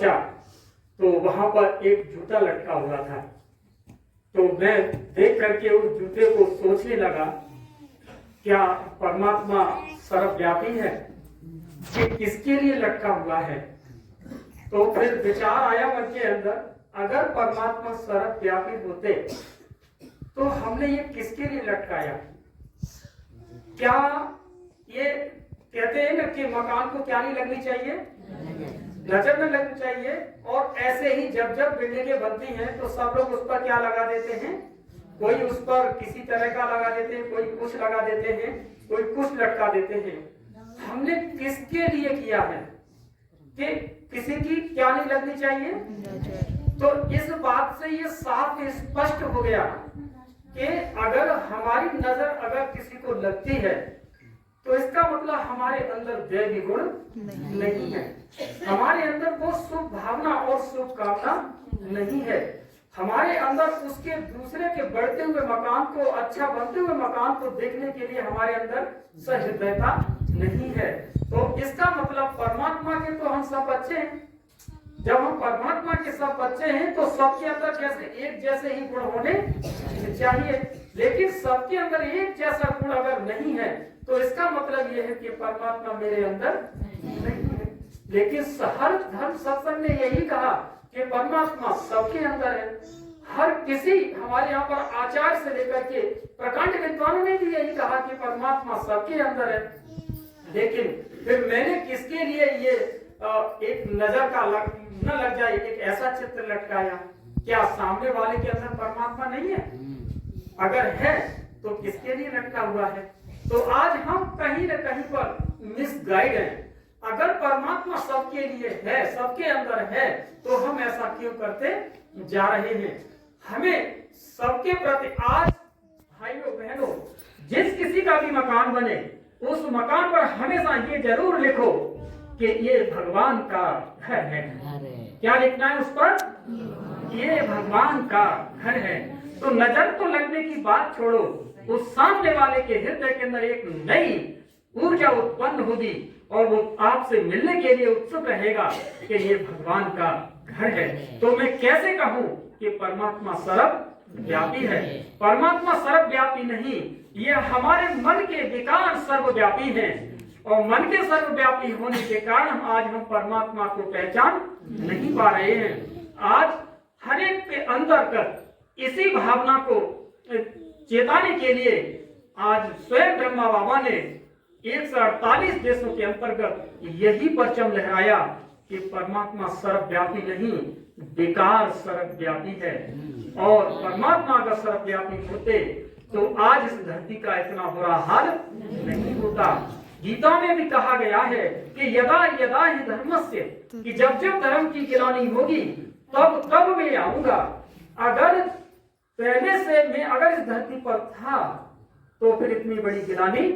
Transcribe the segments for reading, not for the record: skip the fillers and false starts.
पहुंचा तो वहां पर एक जूता लटका हुआ था। तो मैं देख करके उस जूते को सोचने लगा, क्या परमात्मा सर्वव्यापी है कि किसके लिए लटका हुआ है? तो फिर विचार आया मन के अंदर, अगर परमात्मा सर्वव्यापी होते तो हमने ये किसके लिए लटकाया? क्या ये कहते हैं ना कि मकान को क्या नहीं लगनी चाहिए, नजर में लगनी चाहिए। और ऐसे ही जब जब बिल्डिंगें बनती हैं तो सब लोग उस पर क्या लगा देते हैं, कोई उस पर किसी तरह का लगा देते हैं, कोई कुछ लगा देते हैं, कोई कुछ लटका देते हैं। हमने किसके लिए किया है कि किसी की क्या नहीं लगनी चाहिए? तो इस बात से ये साफ स्पष्ट हो गया कि अगर हमारी नजर अगर किसी को लगती है तो इसका मतलब हमारे अंदर दैवी गुण नहीं है, हमारे अंदर वो शुभ भावना और शुभ कामना नहीं है, हमारे अंदर उसके दूसरे के बढ़ते हुए मकान को, अच्छा बनते हुए मकान को देखने के लिए हमारे अंदर सहृदयता नहीं है। तो इसका मतलब परमात्मा के तो हम सब बच्चे हैं। जब हम परमात्मा के सब बच्चे हैं तो सबके अंदर जैसे एक जैसे ही गुण होने चाहिए, लेकिन सबके अंदर एक जैसा गुण अगर नहीं है तो इसका मतलब यह है कि परमात्मा मेरे अंदर नहीं है। लेकिन हर धर्म सत्संग ने यही कहा कि परमात्मा सबके अंदर है। हर किसी, हमारे यहाँ पर आचार्य से लेकर के प्रकांड विद्वानों ने भी यही कहा कि परमात्मा सबके अंदर है। लेकिन फिर मैंने किसके लिए ये एक नजर का न लग जाए एक ऐसा चित्र लटकाया? क्या सामने वाले के अंदर परमात्मा नहीं है? अगर है तो किसके लिए लटका हुआ है? तो आज हम कहीं न कहीं पर मिसगाइड हैं। अगर परमात्मा सबके लिए है, सबके अंदर है, तो हम ऐसा क्यों करते जा रहे हैं? हमें सबके प्रति आज भाइयों बहनों, जिस किसी का भी मकान बने उस मकान पर हमेशा ये जरूर लिखो कि ये भगवान का घर है। क्या लिखना है उस पर? ये भगवान का घर है। तो नजर तो लगने की बात छोड़ो, उस सामने वाले के हृदय के अंदर एक नई ऊर्जा उत्पन्न होगी और वो आपसे मिलने के लिए उत्सुक रहेगा कि ये भगवान का घर है। तो मैं कैसे कहूँ कि परमात्मा सर्वव्यापी है? परमात्मा सर्वव्यापी नहीं, ये हमारे मन के विकार सर्वव्यापी हैं और मन के सर्वव्यापी होने के कारण आज हम परमात्मा को पहचान नहीं पा रहे हैं। आज हर एक के अंदर कर इसी भावना को चेताने के लिए आज स्वयं ब्रह्मा बाबा ने 148 देशों के अंतर्गत यही परचम लहराया कि परमात्मा सर्वव्यापी नहीं, विकार सर्वव्यापी है। और परमात्मा अगर सर्वव्यापी होते तो आज इस धरती का इतना बुरा हाल नहीं होता। गीता में भी कहा गया है कि यदा यदा ही धर्मस्य, कि जब जब धर्म की गिलानी होगी तब तब मैं आऊंगा। अगर पहले से मैं अगर इस धरती पर था तो फिर इतनी बड़ी गिलानी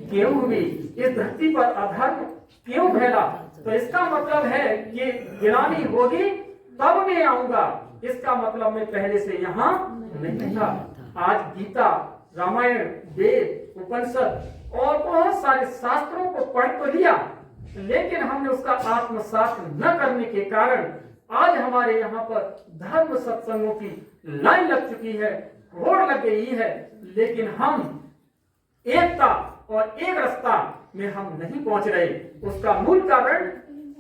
क्यों हुई? इस धरती पर अधर्म क्यों फैला? तो इसका मतलब है कि गिलानी होगी तब मैं आऊंगा, इसका मतलब मैं पहले से यहाँ नहीं था। आज गीता, रामायण, वेद, उपनिषद और बहुत सारे शास्त्रों को पढ़ तो लिया, लेकिन हमने उसका आत्मसात न करने के कारण आज हमारे यहाँ पर धर्म सत्संगों की लाइन लग चुकी है, होड़ लग गई है, लेकिन हम एकता और एक रास्ता में हम नहीं पहुंच रहे। उसका मूल कारण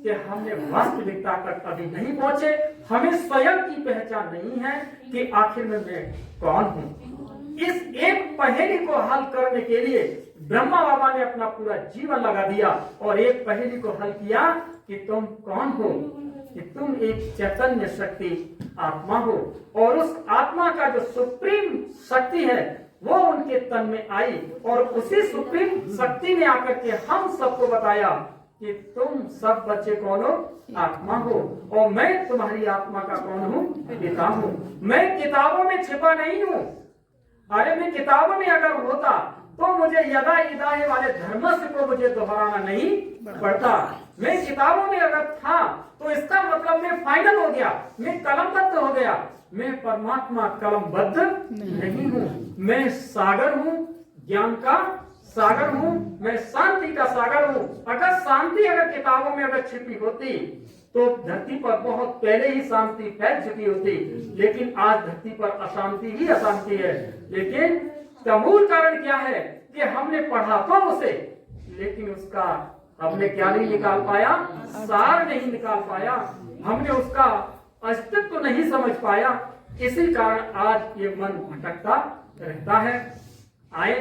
कि हमने वास्तविकता तक अभी नहीं पहुंचे। हमें स्वयं की पहचान नहीं है कि आखिर में मैं कौन हूं। इस एक पहेली को हल करने के लिए ब्रह्मा बाबा ने अपना पूरा जीवन लगा दिया और एक पहेली को हल किया कि तुम कौन हो, कि तुम एक चैतन्य शक्ति आत्मा हो। और उस आत्मा का जो सुप्रीम शक्ति है वो उनके तन में आई और उसी सुप्रीम शक्ति ने आकर के हम सबको बताया कि तुम सब बच्चे कौन हो? आत्मा हो। और मैं तुम्हारी आत्मा का कौन हूँ? पिता हूँ। मैं किताबों में छिपा नहीं हूँ। अरे मैं किताबों में अगर होता तो मुझे यदा इदाहे वाले धर्मस्य को मुझे दोहराना नहीं पड़ता। मैं किताबों में अगर था तो इसका मतलब मैं फाइनल हो गया, मैं कलमबद्ध हो गया। मैं परमात्मा कलमबद्ध नहीं हूँ। मैं सागर हूँ, ज्ञान का सागर हूँ, मैं शांति का सागर हूँ। अगर शांति अगर किताबों में अगर छिपी होती तो धरती पर बहुत पहले ही शांति फैल चुकी होती, लेकिन आज धरती पर अशांति ही अशांति है। लेकिन इसका मूल कारण क्या है कि हमने पढ़ा तो उसे, लेकिन उसका हमने क्या नहीं निकाल पाया, सार नहीं निकाल पाया, हमने उसका अस्तित्व नहीं समझ पाया। इसी कारण आज ये मन भटकता रहता है। आए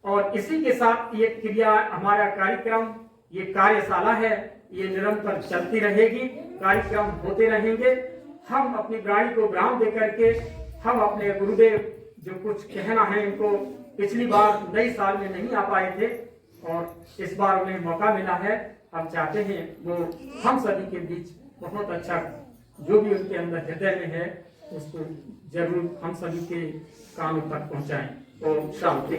और इसी के साथ ये क्रिया, हमारा कार्यक्रम, ये कार्यशाला है, ये निरंतर चलती रहेगी, कार्यक्रम होते रहेंगे। हम अपनी गाड़ी को विराम दे करके हम अपने गुरुदेव जो कुछ कहना है, इनको पिछली बार नई साल में नहीं आ पाए थे और इस बार उन्हें मौका मिला है। हम चाहते हैं वो हम सभी के बीच बहुत अच्छा, जो भी उनके अंदर हृदय में है उसको जरूर हम सभी के कानों तक पहुंचाएं। ओम शांति।